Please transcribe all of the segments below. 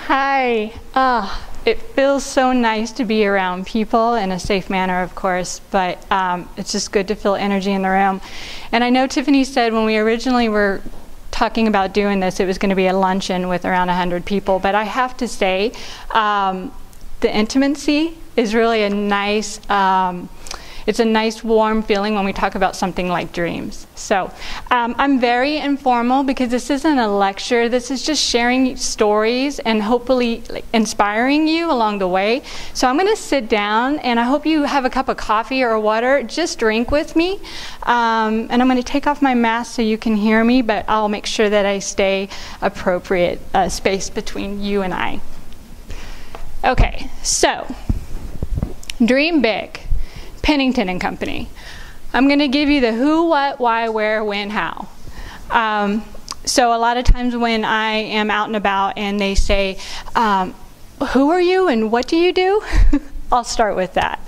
Hi. It feels so nice to be around people in a safe manner, of course, but it's just good to feel energy in the room. And I know Tiffany said when we originally were talking about doing this, it was going to be a luncheon with around 100 people, but I have to say the intimacy is really a nice, it's a nice warm feeling when we talk about something like dreams. So I'm very informal because this isn't a lecture. This is just sharing stories and hopefully inspiring you along the way. So I'm going to sit down and I hope you have a cup of coffee or water. Just drink with me. And I'm going to take off my mask so you can hear me, but I'll make sure that I stay appropriate space between you and I. Okay, so dream big. Pennington and Company. I'm going to give you the who, what, why, where, when, how. So a lot of times when I am out and about and they say, who are you and what do you do? I'll start with that.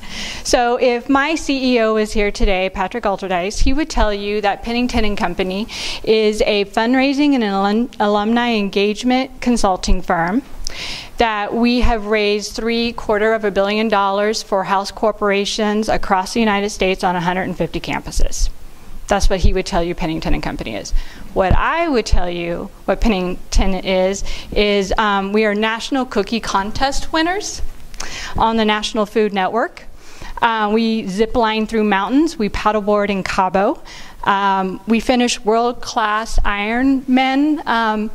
So if my CEO is here today, Patrick Alterdice, he would tell you that Pennington and Company is a fundraising and alumni engagement consulting firm, that we have raised $750 million for house corporations across the United States on 150 campuses. That's what he would tell you Pennington and Company is. What I would tell you what Pennington is we are National Cookie Contest winners on the National Food Network. We zip line through mountains. We paddleboard in Cabo. We finish world-class Ironman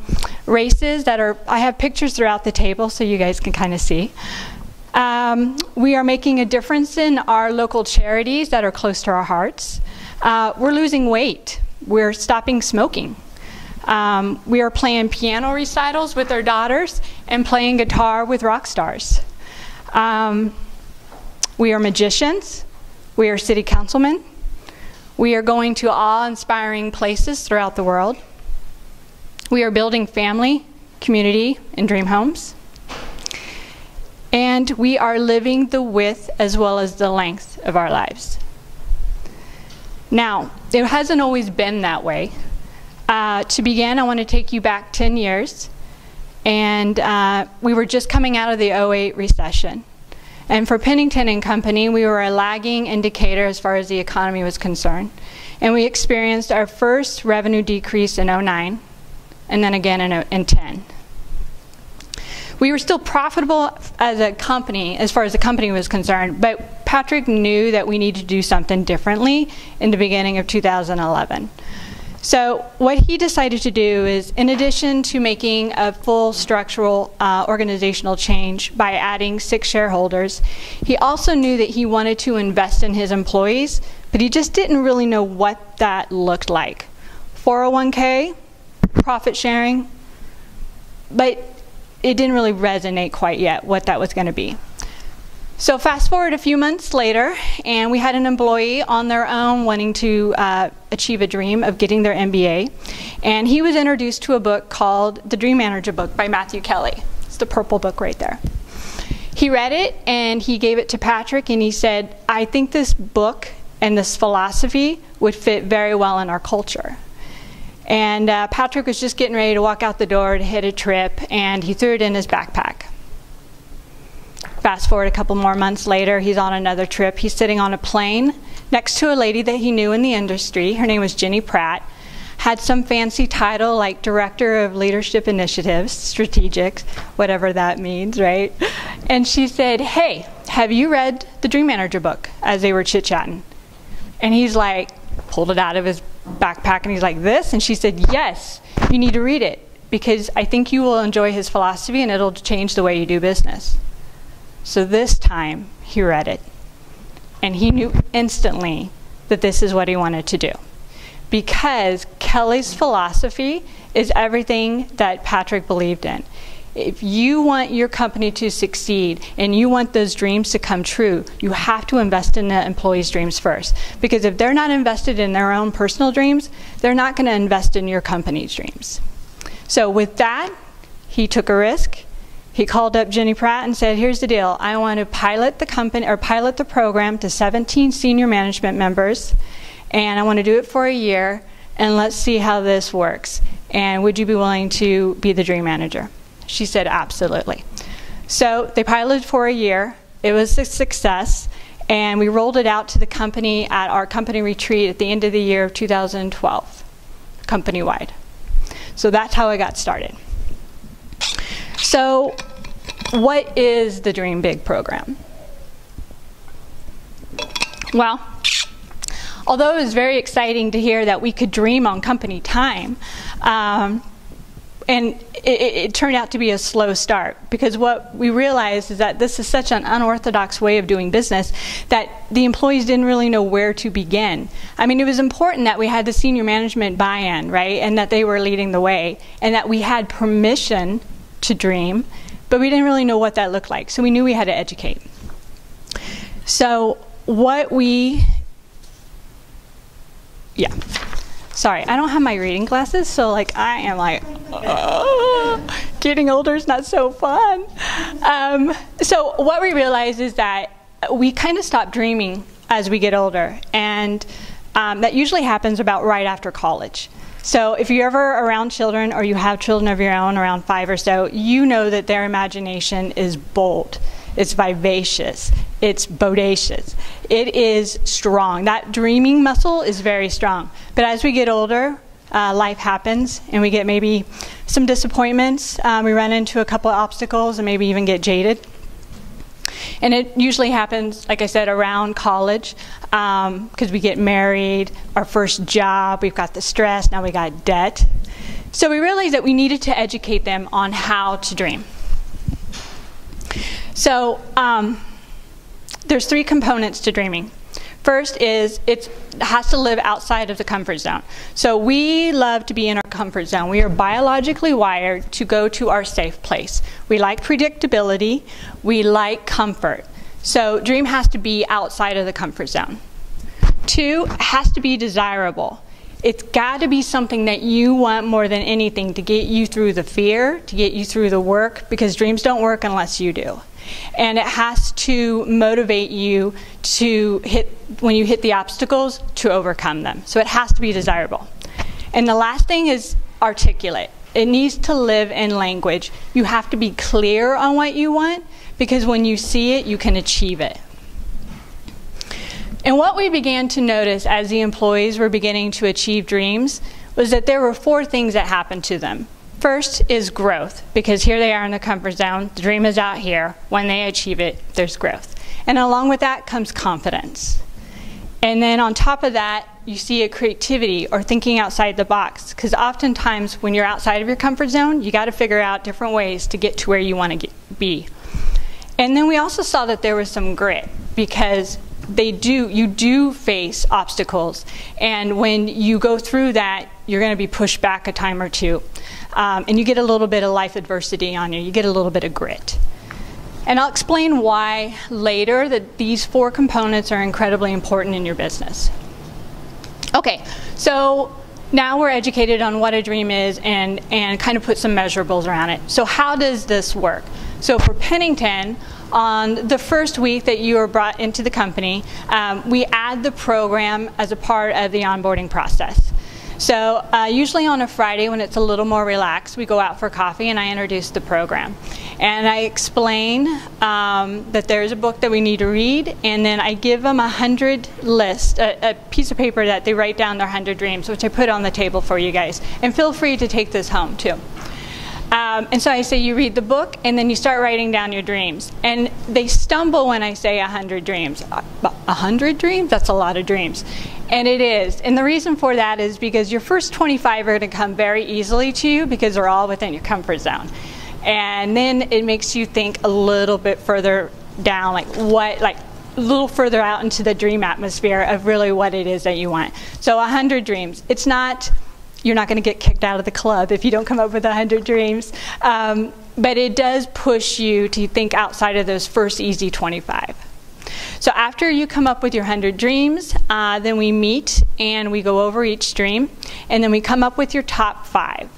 races that are, I have pictures throughout the table so you guys can kind of see. We are making a difference in our local charities that are close to our hearts. We're losing weight. We're stopping smoking. We are playing piano recitals with our daughters and playing guitar with rock stars. We are magicians. We are city councilmen. We are going to awe-inspiring places throughout the world. We are building family, community, and dream homes. And we are living the width as well as the length of our lives. Now, it hasn't always been that way. To begin, I want to take you back 10 years. And we were just coming out of the '08 recession. And for Pennington and Company, we were a lagging indicator as far as the economy was concerned. And we experienced our first revenue decrease in '09, and then again in '10. We were still profitable as a company, as far as the company was concerned, but Patrick knew that we needed to do something differently in the beginning of 2011. So what he decided to do is, in addition to making a full structural organizational change by adding 6 shareholders, he also knew that he wanted to invest in his employees, but he just didn't really know what that looked like. 401k, profit sharing, but it didn't really resonate quite yet what that was going to be. So fast forward a few months later, and we had an employee on their own wanting to achieve a dream of getting their MBA. And he was introduced to a book called The Dream Manager book by Matthew Kelly. It's the purple book right there. He read it, and he gave it to Patrick, and he said, I think this book and this philosophy would fit very well in our culture. And Patrick was just getting ready to walk out the door to hit a trip, and he threw it in his backpack. Fast forward a couple more months later, he's on another trip. He's sitting on a plane next to a lady that he knew in the industry. Her name was Jenny Pratt. Had some fancy title like Director of Leadership Initiatives, Strategic, whatever that means, right? And she said, hey, have you read the Dream Manager book? As they were chit-chatting. And he's like, pulled it out of his backpack and he's like, this? And she said, yes, you need to read it because I think you will enjoy his philosophy and it'll change the way you do business. So this time, he read it, and he knew instantly that this is what he wanted to do. Because Kelly's philosophy is everything that Patrick believed in. If you want your company to succeed and you want those dreams to come true, you have to invest in the employees' dreams first. Because if they're not invested in their own personal dreams, they're not going to invest in your company's dreams. So with that, he took a risk. He called up Jenny Pratt and said, here's the deal. I want to pilot the company or pilot the program to 17 senior management members, and I want to do it for a year, and let's see how this works. And would you be willing to be the dream manager? She said, absolutely. So they piloted for a year. It was a success. And we rolled it out to the company at our company retreat at the end of the year of 2012, company-wide. So that's how I got started. So what is the Dream Big program? Well, although it was very exciting to hear that we could dream on company time, and it turned out to be a slow start, because what we realized is that this is such an unorthodox way of doing business that the employees didn't really know where to begin. I mean, it was important that we had the senior management buy-in, right, and that they were leading the way, and that we had permission to dream, but we didn't really know what that looked like, so we knew we had to educate. So what we, sorry, I don't have my reading glasses, so like I am like, getting older is not so fun. So what we realize is that we kind of stop dreaming as we get older, and that usually happens about right after college. So if you're ever around children, or you have children of your own around 5 or so, you know that their imagination is bold, it's vivacious, it's bodacious, it is strong. That dreaming muscle is very strong. But as we get older, life happens, and we get maybe some disappointments. We run into a couple of obstacles and maybe even get jaded. And it usually happens, like I said, around college, because we get married, our first job, we've got the stress, now we got debt. So we realized that we needed to educate them on how to dream. So there's 3 components to dreaming. First is it has to live outside of the comfort zone. So we love to be in our comfort zone. We are biologically wired to go to our safe place. We like predictability. We like comfort. So dream has to be outside of the comfort zone. 2, it has to be desirable. It's got to be something that you want more than anything to get you through the fear, to get you through the work, because dreams don't work unless you do. And it has to motivate you to when you hit the obstacles, to overcome them. So it has to be desirable. And the last thing is articulate. It needs to live in language. You have to be clear on what you want, because when you see it, you can achieve it. And what we began to notice as the employees were beginning to achieve dreams was that there were 4 things that happened to them. First is growth, because here they are in the comfort zone, the dream is out here. When they achieve it, there's growth. And along with that comes confidence. And then on top of that, you see a creativity, or thinking outside the box, because oftentimes when you're outside of your comfort zone, you got to figure out different ways to get to where you want to be. And then we also saw that there was some grit, because you do face obstacles, and when you go through that, you're going to be pushed back a time or 2. And you get a little bit of life adversity on you. You get a little bit of grit. And I'll explain why later, that these 4 components are incredibly important in your business. Okay, so now we're educated on what a dream is, and kind of put some measurables around it. So how does this work? So for Pennington, on the first week that you are brought into the company, we add the program as a part of the onboarding process. So usually on a Friday, when it's a little more relaxed, we go out for coffee and I introduce the program. And I explain that there's a book that we need to read, and then I give them 100 list, a piece of paper that they write down their 100 dreams, which I put on the table for you guys. And feel free to take this home too. And so I say, you read the book, and then you start writing down your dreams. And they stumble when I say 100 dreams. 100 dreams? That's a lot of dreams. And it is. And the reason for that is because your first 25 are going to come very easily to you, because they're all within your comfort zone. And then it makes you think a little bit further down, like a little further out into the dream atmosphere of really what it is that you want. So 100 dreams. It's not... You're not going to get kicked out of the club if you don't come up with 100 dreams. But it does push you to think outside of those first easy 25. So after you come up with your 100 dreams, then we meet and we go over each dream. And then we come up with your top 5.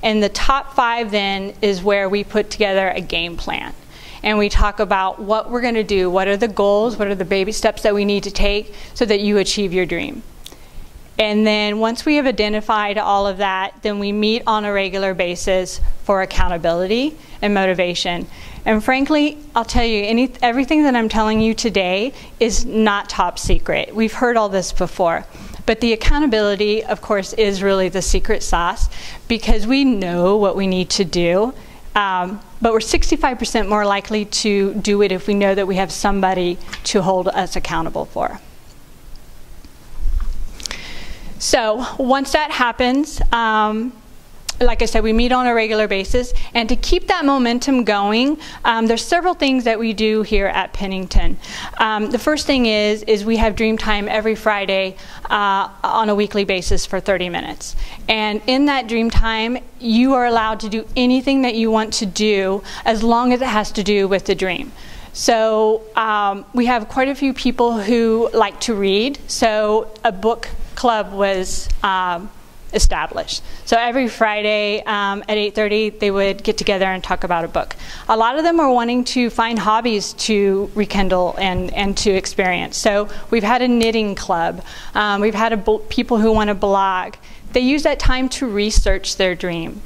And the top 5 then is where we put together a game plan. And we talk about what we're going to do, what are the goals, what are the baby steps that we need to take so that you achieve your dream. And then once we have identified all of that, then we meet on a regular basis for accountability and motivation. And frankly, I'll tell you, everything that I'm telling you today is not top secret. We've heard all this before. But the accountability, of course, is really the secret sauce, because we know what we need to do. But we're 65% more likely to do it if we know that we have somebody to hold us accountable for. So once that happens, like I said, we meet on a regular basis. And to keep that momentum going, there's several things that we do here at Pennington. The first thing is we have dream time every Friday on a weekly basis for 30 minutes. And in that dream time, you are allowed to do anything that you want to do as long as it has to do with the dream. So we have quite a few people who like to read. So a book club was established. So every Friday at 8:30, they would get together and talk about a book. A lot of them are wanting to find hobbies to rekindle and to experience. So we've had a knitting club. We've had people who want to blog. They use that time to research their dream.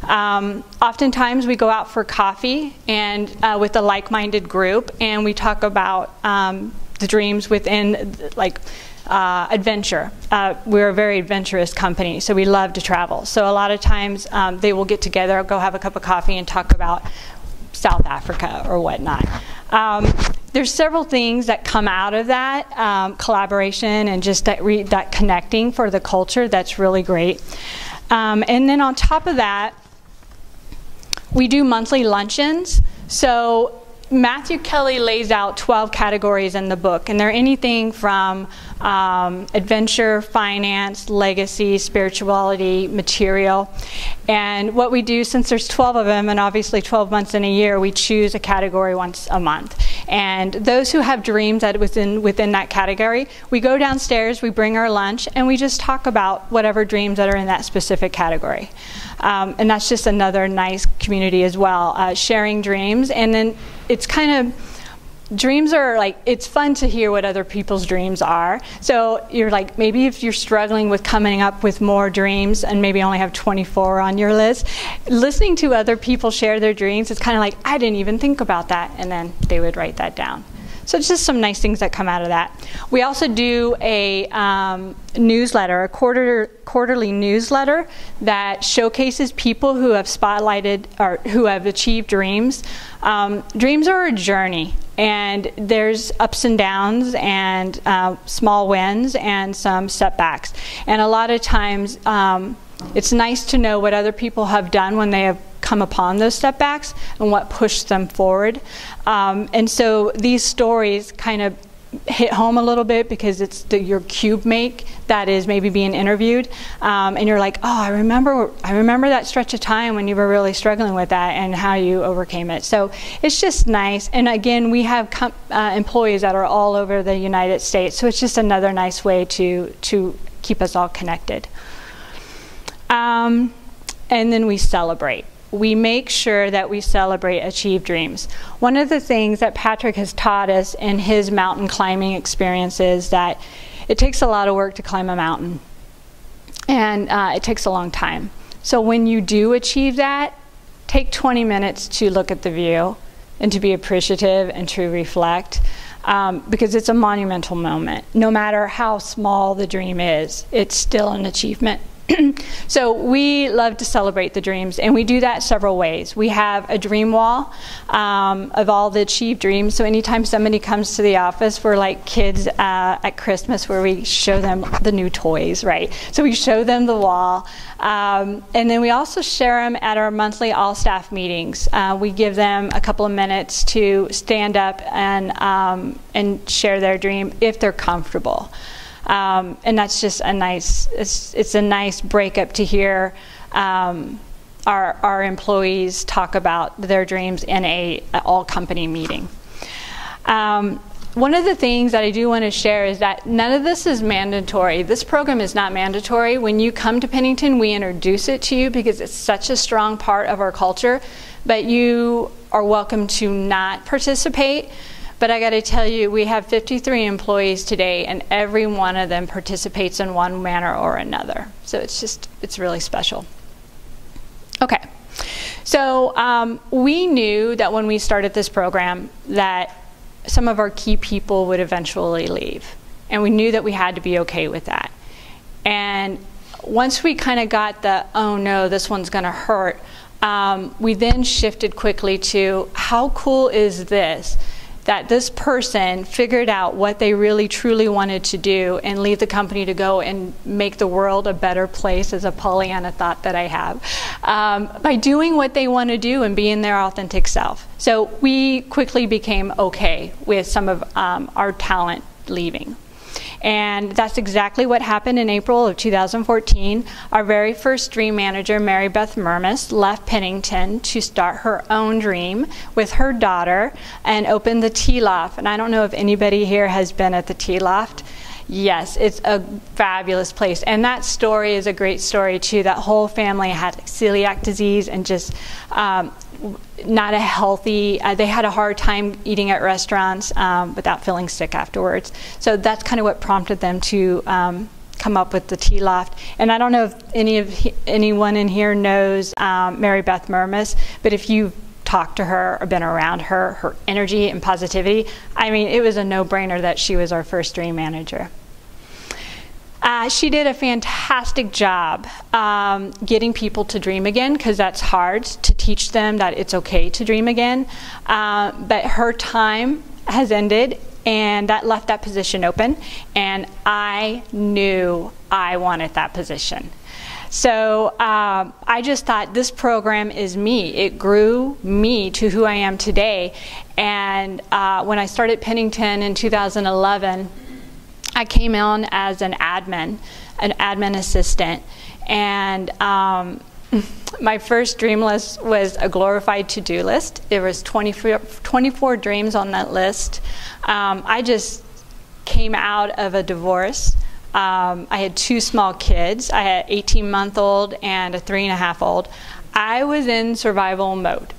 Oftentimes we go out for coffee and with a like-minded group, and we talk about the dreams within adventure. We're a very adventurous company, so we love to travel. So a lot of times they will get together, go have a cup of coffee, and talk about South Africa or whatnot. There's several things that come out of that collaboration and just that connecting for the culture. That's really great. And then on top of that, we do monthly luncheons. So Matthew Kelly lays out 12 categories in the book, and they're anything from adventure, finance, legacy, spirituality, material. And what we do, since there's 12 of them, and obviously 12 months in a year, we choose a category once a month. And those who have dreams that within that category, we go downstairs, we bring our lunch, and we just talk about whatever dreams that are in that specific category. And that's just another nice community as well, sharing dreams. And then it's kind of, dreams are like, it's fun to hear what other people's dreams are. So you're like, maybe if you're struggling with coming up with more dreams and maybe only have 24 on your list, listening to other people share their dreams, it's kind of like, I didn't even think about that. And then they would write that down. So it's just some nice things that come out of that. We also do a newsletter, a quarterly newsletter that showcases people who have spotlighted or who have achieved dreams. Dreams are a journey, and there's ups and downs and small wins and some setbacks. And a lot of times it's nice to know what other people have done when they have come upon those setbacks and what pushed them forward. And so these stories kind of hit home a little bit because it's your cube mate that is maybe being interviewed, and you're like, oh, I remember that stretch of time when you were really struggling with that and how you overcame it. So it's just nice. And again, we have employees that are all over the United States, so it's just another nice way to keep us all connected. And then we celebrate. We make sure that we celebrate achieved dreams. One of the things that Patrick has taught us in his mountain climbing experience is that it takes a lot of work to climb a mountain, and it takes a long time. So when you do achieve that, take 20 minutes to look at the view and to be appreciative and to reflect, because it's a monumental moment. No matter how small the dream is, it's still an achievement. So we love to celebrate the dreams, and we do that several ways. We have a dream wall of all the achieved dreams. So anytime somebody comes to the office, we're like kids at Christmas where we show them the new toys, right? So we show them the wall. And then we also share them at our monthly all-staff meetings. We give them a couple of minutes to stand up and share their dream if they're comfortable. And that's just a nice, it's a nice breakup to hear our employees talk about their dreams in an all-company meeting. One of the things that I do want to share is that none of this is mandatory. This program is not mandatory. When you come to Pennington, we introduce it to you because it's such a strong part of our culture, but you are welcome to not participate. But I got to tell you, we have 53 employees today, and every one of them participates in one manner or another. So it's really special. Okay. So we knew that when we started this program that some of our key people would eventually leave. And we knew that we had to be okay with that. And once we kind of got the, oh no, this one's going to hurt, we then shifted quickly to how cool is this? That this person figured out what they really truly wanted to do and leave the company to go and make the world a better place, as a Pollyanna thought that I have, by doing what they want to do and being their authentic self. So we quickly became okay with some of our talent leaving. And that's exactly what happened in April of 2014. Our very first dream manager, Mary Beth Mermis, left Pennington to start her own dream with her daughter and open the Tea Loft. And I don't know if anybody here has been at the Tea Loft. Yes, it's a fabulous place. And that story is a great story too. That whole family had celiac disease and just not a healthy, they had a hard time eating at restaurants without feeling sick afterwards. So that's kind of what prompted them to come up with the Tea Loft. And I don't know if anyone in here knows Mary Beth Mermis, but if you've talked to her or been around her, her energy and positivity, I mean, it was a no-brainer that she was our first dream manager. She did a fantastic job getting people to dream again, because that's hard to teach them that it's okay to dream again. But her time has ended, and that left that position open, and I knew I wanted that position. So I just thought, this program is me. It grew me to who I am today. And when I started Pennington in 2011, I came on as an admin assistant. And my first dream list was a glorified to-do list. There was 24 dreams on that list. I just came out of a divorce. I had 2 small kids. I had an 18-month-old and a 3.5-year-old. I was in survival mode.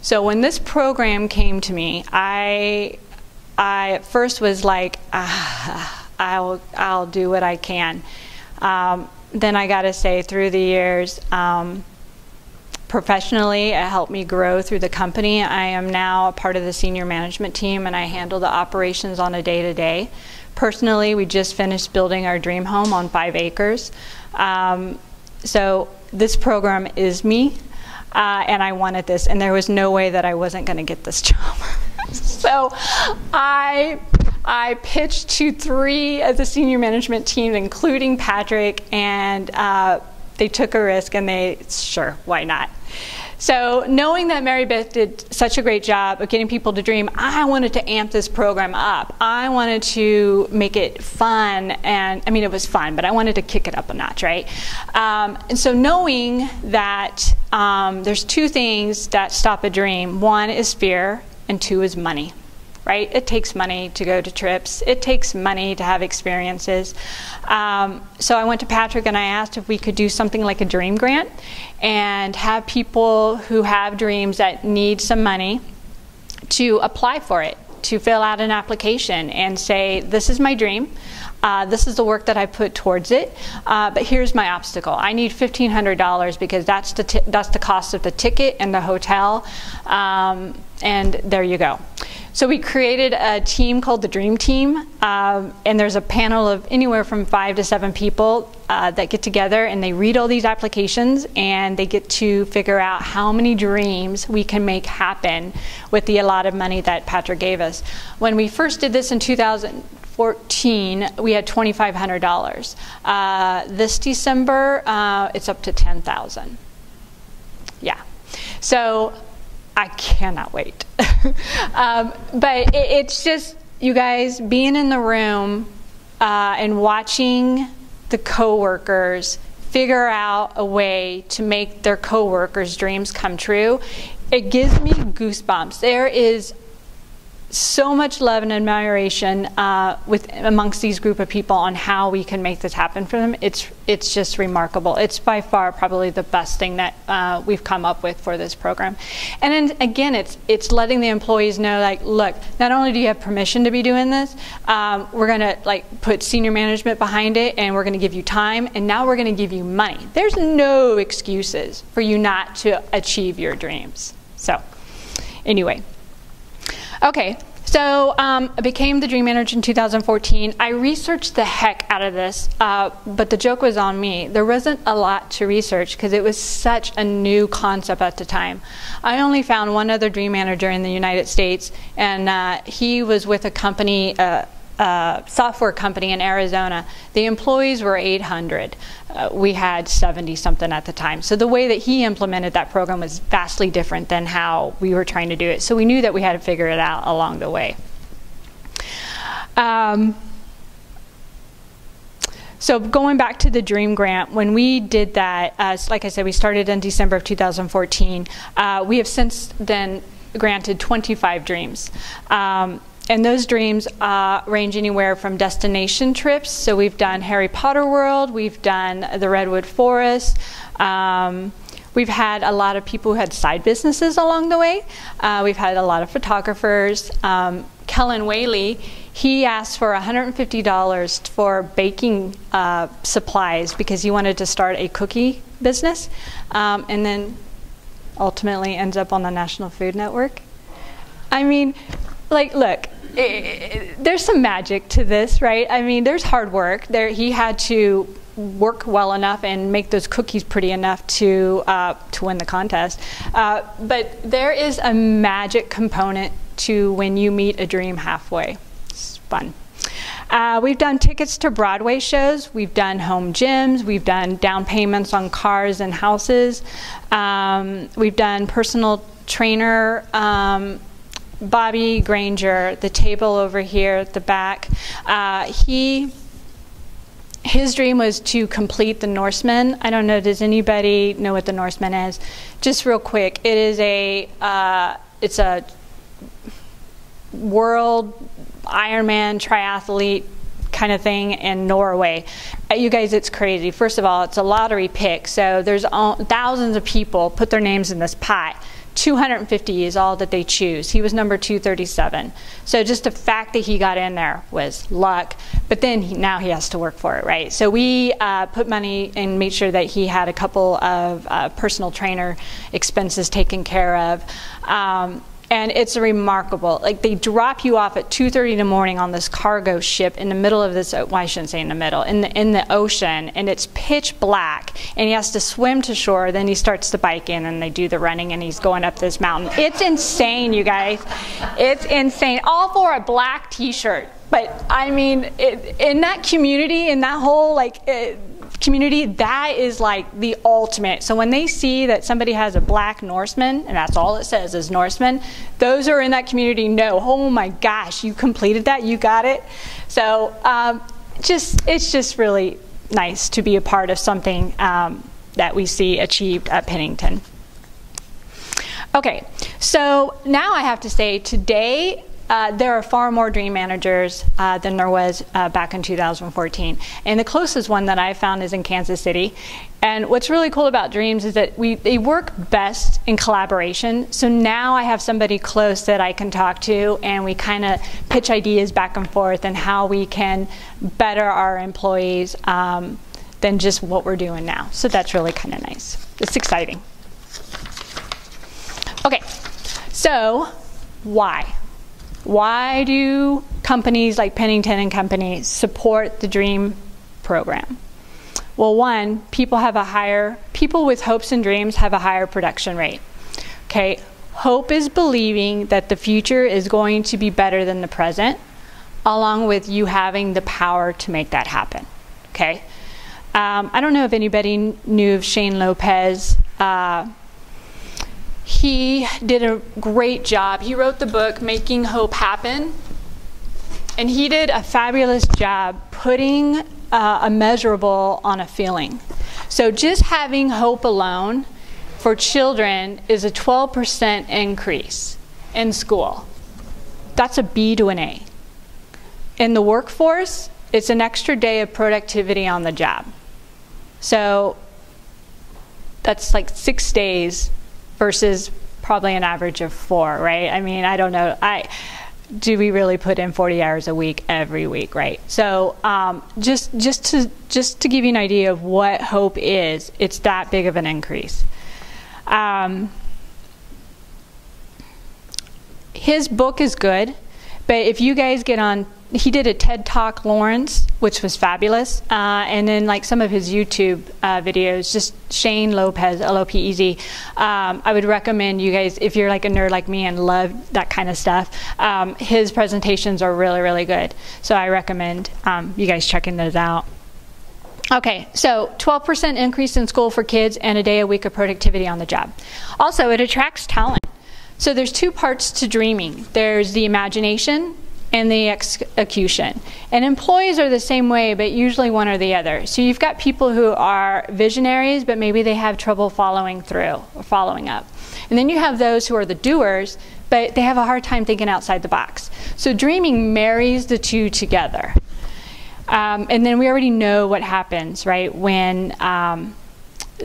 So when this program came to me, I at first was like, I'll do what I can. Then I got to say, through the years, professionally, it helped me grow through the company. I am now a part of the senior management team, and I handle the operations on a day-to-day. Personally, we just finished building our dream home on 5 acres. So this program is me, and I wanted this, and there was no way that I wasn't going to get this job. So I pitched to 3 of the senior management team, including Patrick, and they took a risk, and they, sure, why not? So knowing that Mary Beth did such a great job of getting people to dream, I wanted to amp this program up. I wanted to make it fun, and I mean, it was fun, but I wanted to kick it up a notch, right? And so knowing that there's 2 things that stop a dream. 1 is fear, and 2 is money. Right? It takes money to go to trips. It takes money to have experiences. So I went to Patrick and I asked if we could do something like a dream grant and have people who have dreams that need some money to apply for it, to fill out an application and say, this is my dream. This is the work that I put towards it, but here's my obstacle. I need $1,500 because that's the cost of the ticket and the hotel, and there you go. So we created a team called the Dream Team, and there's a panel of anywhere from 5 to 7 people that get together, and they read all these applications, and they get to figure out how many dreams we can make happen with the allotted money that Patrick gave us. When we first did this in 2014, we had $2,500. This December, it's up to $10,000. Yeah. So I cannot wait. But it's just, you guys, being in the room and watching the coworkers figure out a way to make their coworkers' dreams come true, it gives me goosebumps. There is so much love and admiration amongst these group of people on how we can make this happen for them. It's just remarkable. It's by far probably the best thing that we've come up with for this program. And then again, it's letting the employees know, like, look, not only do you have permission to be doing this, we're going to like put senior management behind it, and we're going to give you time, and now we're going to give you money. There's no excuses for you not to achieve your dreams. So anyway. Okay, so I became the Dream Manager in 2014. I researched the heck out of this, but the joke was on me. There wasn't a lot to research because it was such a new concept at the time. I only found one other Dream Manager in the United States, and he was with a company, software company in Arizona. The employees were 800. We had 70-something at the time. So the way that he implemented that program was vastly different than how we were trying to do it. So we knew that we had to figure it out along the way. So going back to the Dream Grant, when we did that, like I said, we started in December of 2014. We have since then granted 25 dreams. And those dreams range anywhere from destination trips. So we've done Harry Potter World, we've done the Redwood Forest. We've had a lot of people who had side businesses along the way. We've had a lot of photographers. Kellen Whaley, he asked for $150 for baking supplies because he wanted to start a cookie business, and then ultimately ends up on the National Food Network. I mean, like, look, there's some magic to this, right? I mean, there's hard work. He had to work well enough and make those cookies pretty enough to win the contest. But there is a magic component to when you meet a dream halfway. It's fun. We've done tickets to Broadway shows. We've done home gyms. We've done down payments on cars and houses. We've done personal trainer. Bobby Granger, the table over here at the back, his dream was to complete the Norseman. I don't know, does anybody know what the Norseman is? Just real quick, it is it's a world Ironman triathlete kind of thing in Norway. You guys, it's crazy. First of all, it's a lottery pick, so there's thousands of people put their names in this pot. 250 is all that they choose. He was number 237. So just the fact that he got in there was luck, but then now he has to work for it, right? So we put money and made sure that he had a couple of personal trainer expenses taken care of. And it's remarkable. Like, they drop you off at 2:30 in the morning on this cargo ship in the middle of this, well, I shouldn't say in the middle, in the ocean, and it's pitch black, and he has to swim to shore. Then he starts to bike in, and they do the running, and he's going up this mountain. It's insane, you guys. It's insane. All for a black T-shirt. But I mean, in that community, in that whole community, that is like the ultimate. So when they see that somebody has a black Norseman, and that's all it says is Norseman, those who are in that community know, oh my gosh, you completed that, you got it. So it's just really nice to be a part of something that we see achieved at Pennington. Okay, so now I have to say today, there are far more dream managers than there was back in 2014. And the closest one that I found is in Kansas City. And what's really cool about dreams is that they work best in collaboration. So now I have somebody close that I can talk to, and we kind of pitch ideas back and forth and how we can better our employees than just what we're doing now. So that's really kind of nice. It's exciting. Okay, so why? Why do companies like Pennington and Company support the DREAM program? Well, one, people with hopes and dreams have a higher production rate. Okay, hope is believing that the future is going to be better than the present, along with you having the power to make that happen. Okay, I don't know if anybody knew of Shane Lopez. He did a great job. He wrote the book, Making Hope Happen, and he did a fabulous job putting a measurable on a feeling. So just having hope alone for children is a 12% increase in school. that's a B to an A. In the workforce, it's an extra day of productivity on the job. So that's like 6 days versus probably an average of 4, right? I mean, I don't know. Do we really put in 40 hours a week every week, right? So just to give you an idea of what hope is, it's that big of an increase. His book is good, but if you guys get on, he did a TED Talk, Lawrence, which was fabulous, and then like some of his YouTube videos, just Shane Lopez, L-O-P-E-Z. I would recommend you guys, if you're like a nerd like me and love that kind of stuff, his presentations are really, really good. So I recommend you guys checking those out. Okay, so 12% increase in school for kids and a day a week of productivity on the job. Also, it attracts talent. So there's 2 parts to dreaming. There's the imagination and the execution. And employees are the same way, but usually one or the other. So you've got people who are visionaries, but maybe they have trouble following through or following up. And then you have those who are the doers, but they have a hard time thinking outside the box. So dreaming marries the 2 together. And then we already know what happens, right, when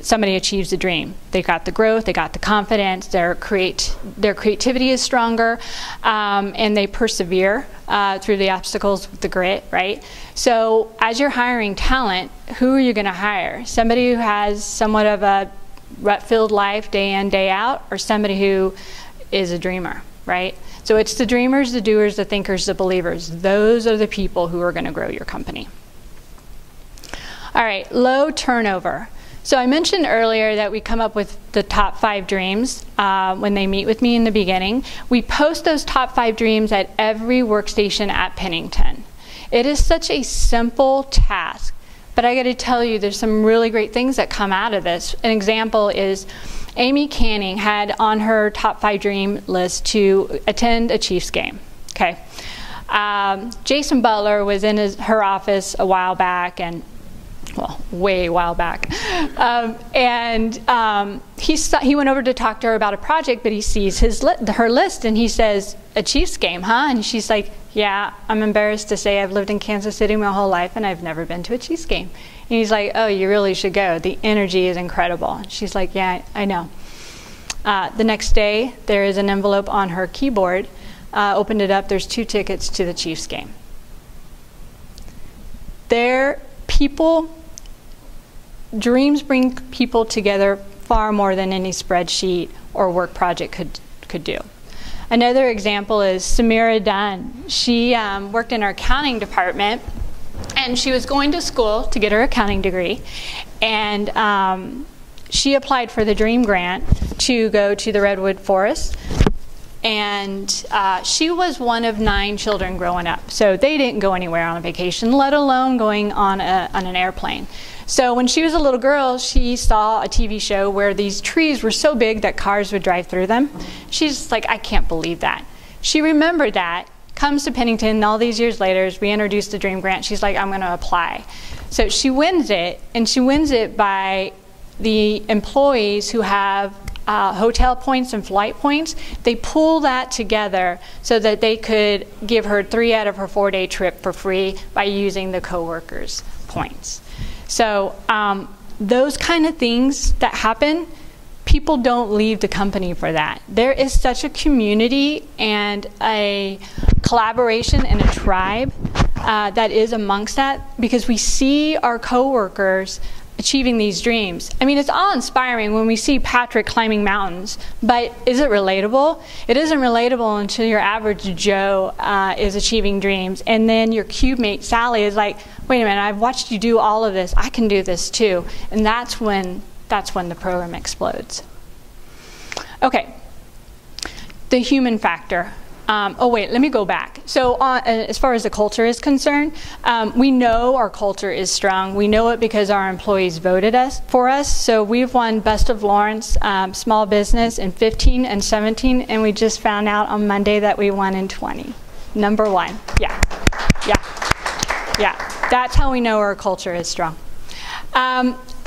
somebody achieves a dream. They got the growth, they got the confidence, their creativity is stronger, and they persevere through the obstacles with the grit, right? So as you're hiring talent, who are you going to hire? Somebody who has somewhat of a rut-filled life day in, day out, or somebody who is a dreamer, right? So it's the dreamers, the doers, the thinkers, the believers. Those are the people who are going to grow your company. All right, low turnover. So I mentioned earlier that we come up with the top 5 dreams when they meet with me in the beginning. We post those top 5 dreams at every workstation at Pennington. It is such a simple task, but I got to tell you, there's some really great things that come out of this. An example is Amy Canning had on her top 5 dream list to attend a Chiefs game. Okay. Jason Butler was in her office a while back, and well, way while back. He went over to talk to her about a project, but he sees her list, and he says, a Chiefs game, huh? And she's like, yeah, I'm embarrassed to say I've lived in Kansas City my whole life, and I've never been to a Chiefs game. And he's like, oh, you really should go. The energy is incredible. And she's like, yeah, I know. The next day, there is an envelope on her keyboard. Opened it up, there's 2 tickets to the Chiefs game. Dreams bring people together far more than any spreadsheet or work project could do. Another example is Samira Dunn. She worked in our accounting department, and she was going to school to get her accounting degree, and she applied for the Dream Grant to go to the Redwood Forest. And she was one of 9 children growing up, so they didn't go anywhere on a vacation, let alone going on an airplane. So when she was a little girl, she saw a TV show where these trees were so big that cars would drive through them. She's like, I can't believe that. She remembered that, comes to Pennington, all these years later, as we introduced the Dream Grant, she's like, I'm going to apply. So she wins it, and she wins it by the employees who have hotel points and flight points. They pull that together so that they could give her 3 out of her 4-day trip for free by using the coworkers' points. So those kind of things that happen, people don't leave the company for that. There is such a community and a collaboration and a tribe that is amongst that, because we see our coworkers achieving these dreams. I mean, it's all inspiring when we see Patrick climbing mountains, but is it relatable? It isn't relatable until your average Joe is achieving dreams, and then your cube mate Sally is like, wait a minute, I've watched you do all of this, I can do this too. And that's when the program explodes. Okay, the human factor. Oh wait, let me go back. So as far as the culture is concerned, we know our culture is strong. We know it because our employees voted for us. So we've won Best of Lawrence Small Business in 15 and 17, and we just found out on Monday that we won in 20. Number 1. Yeah. Yeah. Yeah. That's how we know our culture is strong.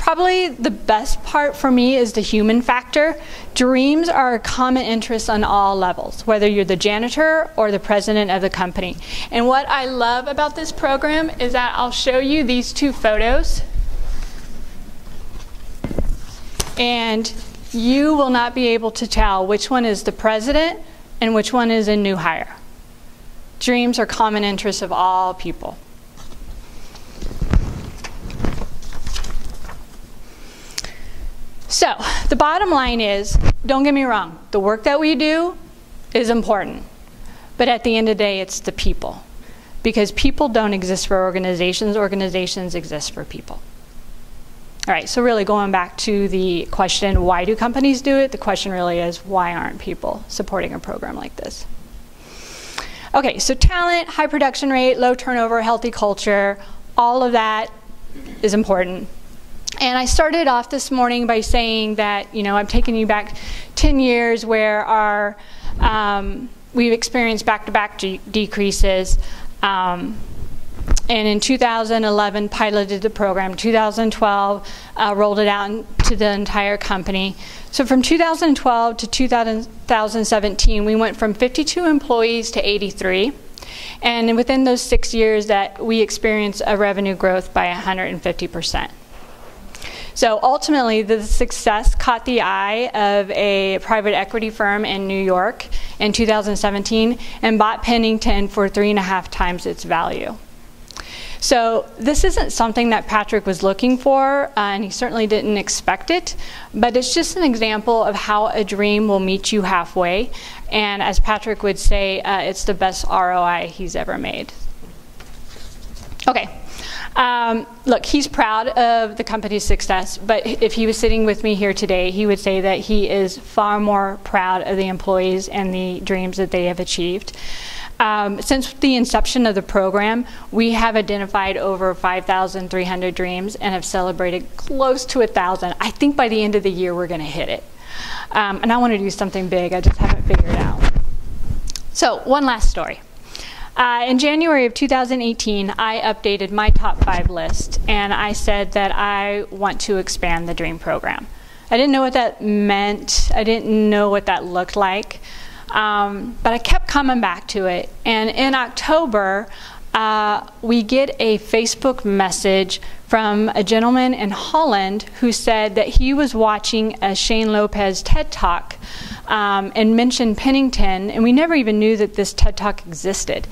probably the best part for me is the human factor. Dreams are a common interest on all levels, whether you're the janitor or the president of the company. And what I love about this program is that I'll show you these two photos, and you will not be able to tell which one is the president and which one is a new hire. Dreams are common interests of all people. So the bottom line is, don't get me wrong, the work that we do is important. But at the end of the day, it's the people. Because people don't exist for organizations, organizations exist for people. All right, so really going back to the question, why do companies do it? The question really is, why aren't people supporting a program like this? Okay, so talent, high production rate, low turnover, healthy culture, all of that is important. And I started off this morning by saying that, you know, I'm taking you back 10 years where we've experienced back-to-back decreases. And in 2011, piloted the program. 2012, rolled it out to the entire company. So from 2012 to 2017, we went from 52 employees to 83. And within those 6 years that we experienced a revenue growth by 150%. So ultimately, the success caught the eye of a private equity firm in New York in 2017 and bought Pennington for 3.5 times its value. So this isn't something that Patrick was looking for, and he certainly didn't expect it, but it's just an example of how a dream will meet you halfway. And as Patrick would say, it's the best ROI he's ever made. Okay. Look, he's proud of the company's success, but if he was sitting with me here today, he would say that he is far more proud of the employees and the dreams that they have achieved. Since the inception of the program, we have identified over 5,300 dreams and have celebrated close to 1,000. I think by the end of the year, we're going to hit it. And I want to do something big. I just haven't figured it out. So one last story. In January of 2018, I updated my top 5 list, and I said that I want to expand the DREAM program. I didn't know what that meant. I didn't know what that looked like, but I kept coming back to it. And in October, we get a Facebook message from a gentleman in Holland who said that he was watching a Shane Lopez TED Talk and mentioned Pennington, and we never even knew that this TED Talk existed.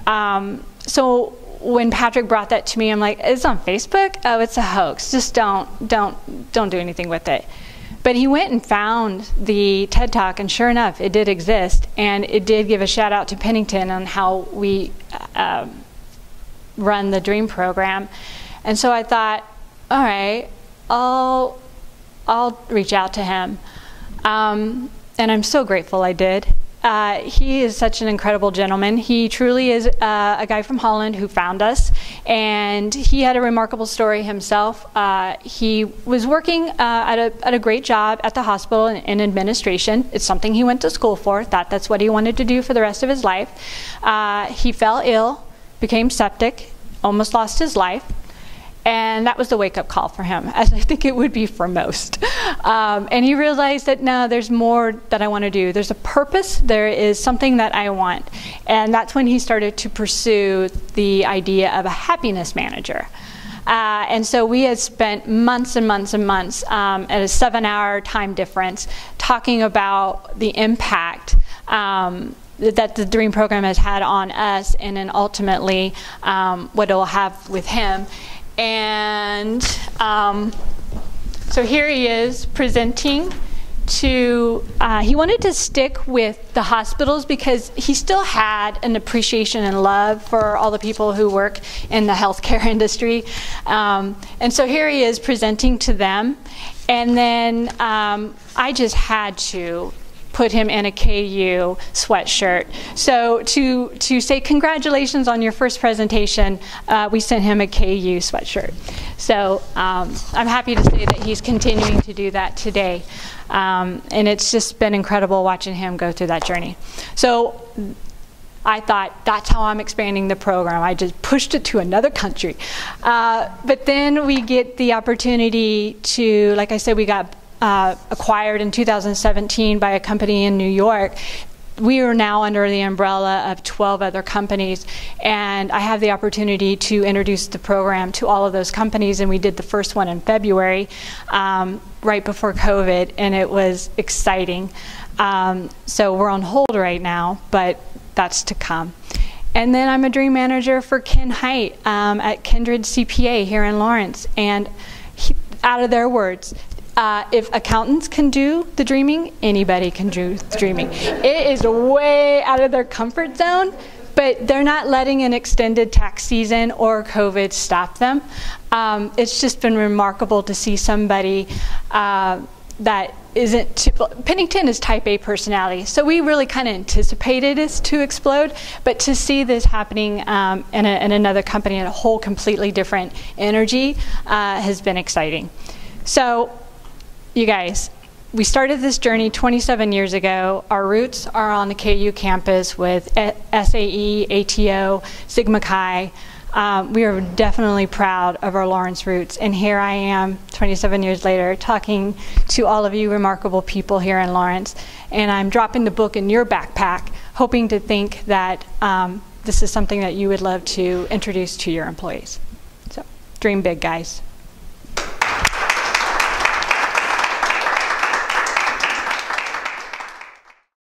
So when Patrick brought that to me, I'm like, it's on Facebook? Oh, it's a hoax. Just don't do anything with it. But he went and found the TED Talk, and sure enough, it did exist, and it did give a shout out to Pennington on how we run the DREAM program. And so I thought, all right, I'll reach out to him. And I'm so grateful I did. He is such an incredible gentleman. He truly is a guy from Holland who found us, and he had a remarkable story himself. He was working at a great job at the hospital in administration. It's something he went to school for, thought that's what he wanted to do for the rest of his life. He fell ill, became septic, almost lost his life. And that was the wake-up call for him, as I think it would be for most. And he realized that, no, there's more that I want to do. There's a purpose. There is something that I want. And that's when he started to pursue the idea of a happiness manager. And so we had spent months and months and months at a 7-hour time difference talking about the impact that the DREAM program has had on us, and then ultimately what it will have with him. And so here he is presenting to, he wanted to stick with the hospitals because he still had an appreciation and love for all the people who work in the healthcare industry. And so here he is presenting to them. And then I just had to put him in a KU sweatshirt. So to say congratulations on your first presentation, we sent him a KU sweatshirt. So I'm happy to say that he's continuing to do that today. And it's just been incredible watching him go through that journey. So I thought, that's how I'm expanding the program. I just pushed it to another country. But then we get the opportunity to, like I said, we got acquired in 2017 by a company in New York. We are now under the umbrella of 12 other companies, and I have the opportunity to introduce the program to all of those companies, and we did the first one in February, right before COVID, and it was exciting. So we're on hold right now, but that's to come. And then I'm a dream manager for Ken Height at Kindred CPA here in Lawrence, and out of their words, if accountants can do the dreaming, anybody can do the dreaming. It is way out of their comfort zone, but they're not letting an extended tax season or COVID stop them. It's just been remarkable to see somebody that isn't, Pennington is type A personality, so we really kind of anticipated this to explode, but to see this happening in another company in a whole completely different energy has been exciting. So, you guys, we started this journey 27 years ago. Our roots are on the KU campus with SAE, ATO, Sigma Chi. We are definitely proud of our Lawrence roots, and here I am 27 years later talking to all of you remarkable people here in Lawrence, and I'm dropping the book in your backpack, hoping to think that this is something that you would love to introduce to your employees. So, dream big, guys.